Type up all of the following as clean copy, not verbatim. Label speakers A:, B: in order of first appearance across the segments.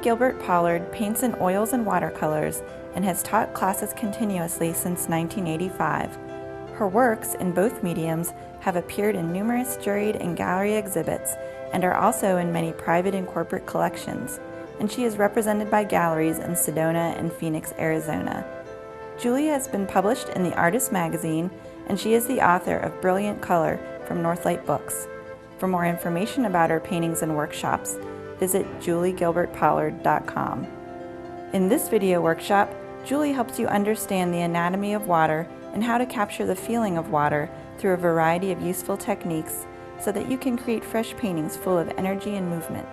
A: Gilbert Pollard paints in oils and watercolors and has taught classes continuously since 1985. Her works, in both mediums, have appeared in numerous juried and gallery exhibits and are also in many private and corporate collections, and she is represented by galleries in Sedona and Phoenix, Arizona. Julie has been published in the Artist magazine, and she is the author of Brilliant Color from Northlight Books. For more information about her paintings and workshops, visit juliegilbertpollard.com. In this video workshop, Julie helps you understand the anatomy of water and how to capture the feeling of water through a variety of useful techniques so that you can create fresh paintings full of energy and movement.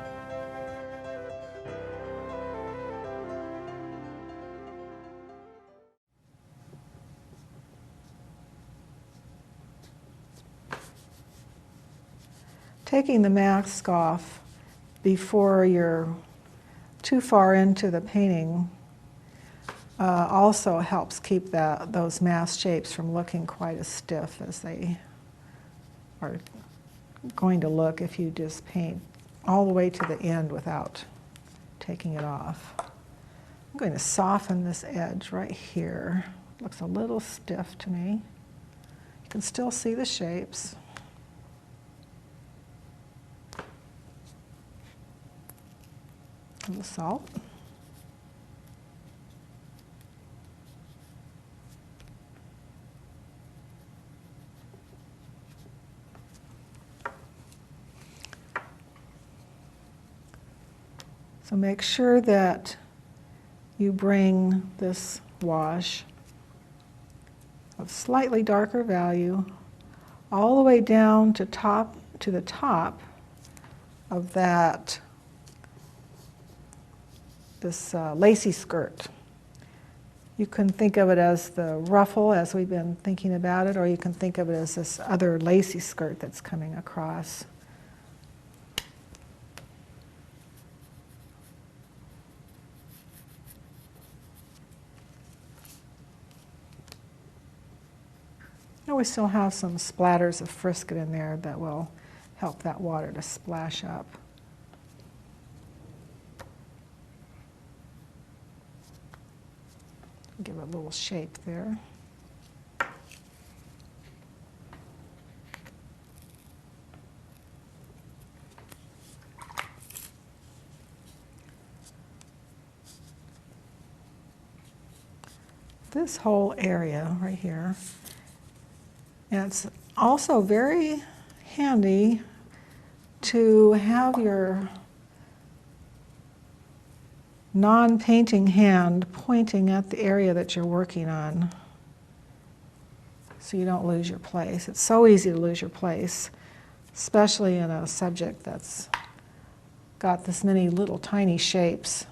B: Taking the mask off before you're too far into the painting also helps keep those mask shapes from looking quite as stiff as they are going to look if you just paint all the way to the end without taking it off. I'm going to soften this edge right here. Looks a little stiff to me. You can still see the shapes. A little salt. So make sure that you bring this wash of slightly darker value all the way down to the top of this lacy skirt. You can think of it as the ruffle as we've been thinking about it, or you can think of it as this other lacy skirt that's coming across. And we still have some splatters of frisket in there that will help that water to splash up. Give it a little shape there. This whole area right here, and it's also very handy to have your non-painting hand pointing at the area that you're working on so you don't lose your place. It's so easy to lose your place, especially in a subject that's got this many little tiny shapes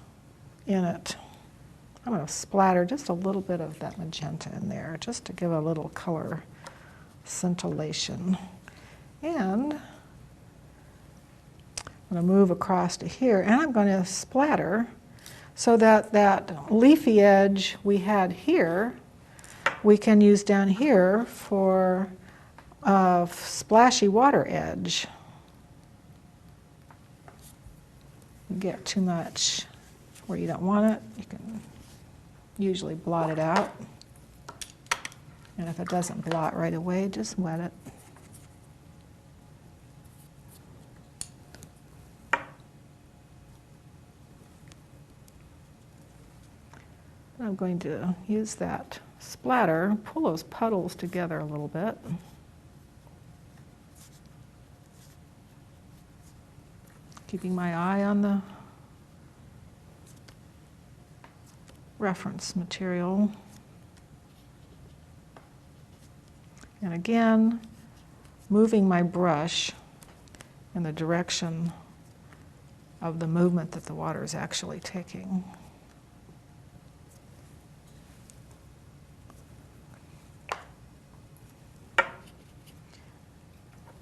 B: in it. I'm going to splatter just a little bit of that magenta in there just to give a little color scintillation. And I'm going to move across to here, and I'm going to splatter so that that leafy edge we had here, we can use down here for a splashy water edge. You get too much where you don't want it, you can usually blot it out. And if it doesn't blot right away, just wet it. I'm going to use that splatter, pull those puddles together a little bit. Keeping my eye on the reference material. And again, moving my brush in the direction of the movement that the water is actually taking.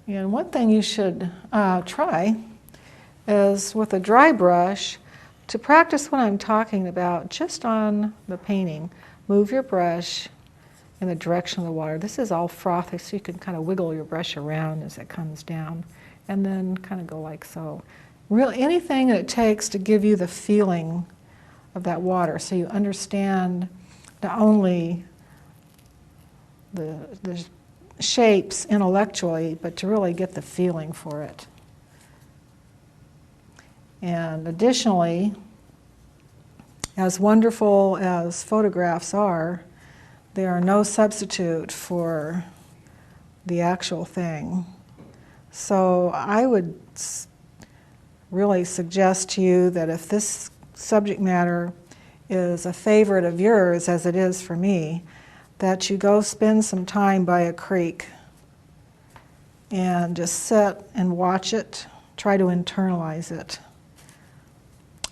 B: And one thing you should try is with a dry brush to practice what I'm talking about just on the painting. Move your brush in the direction of the water. This is all frothy, so you can kind of wiggle your brush around as it comes down, and then kind of go like so. really anything that it takes to give you the feeling of that water, so you understand not only the shapes intellectually, but to really get the feeling for it. And additionally, as wonderful as photographs are, they are no substitute for the actual thing. So I would really suggest to you that if this subject matter is a favorite of yours, as it is for me, that you go spend some time by a creek and just sit and watch it, try to internalize it.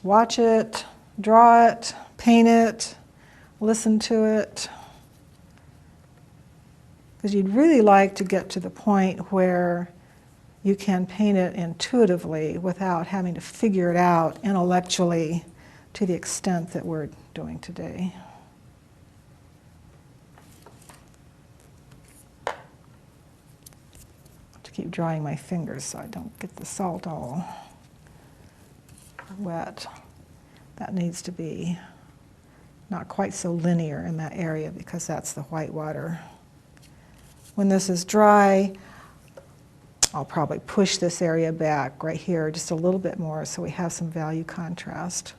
B: Watch it, draw it, paint it, listen to it. Because you'd really like to get to the point where you can paint it intuitively without having to figure it out intellectually to the extent that we're doing today. To keep drying my fingers so I don't get the salt all wet. That needs to be not quite so linear in that area because that's the white water. When this is dry, I'll probably push this area back right here just a little bit more so we have some value contrast.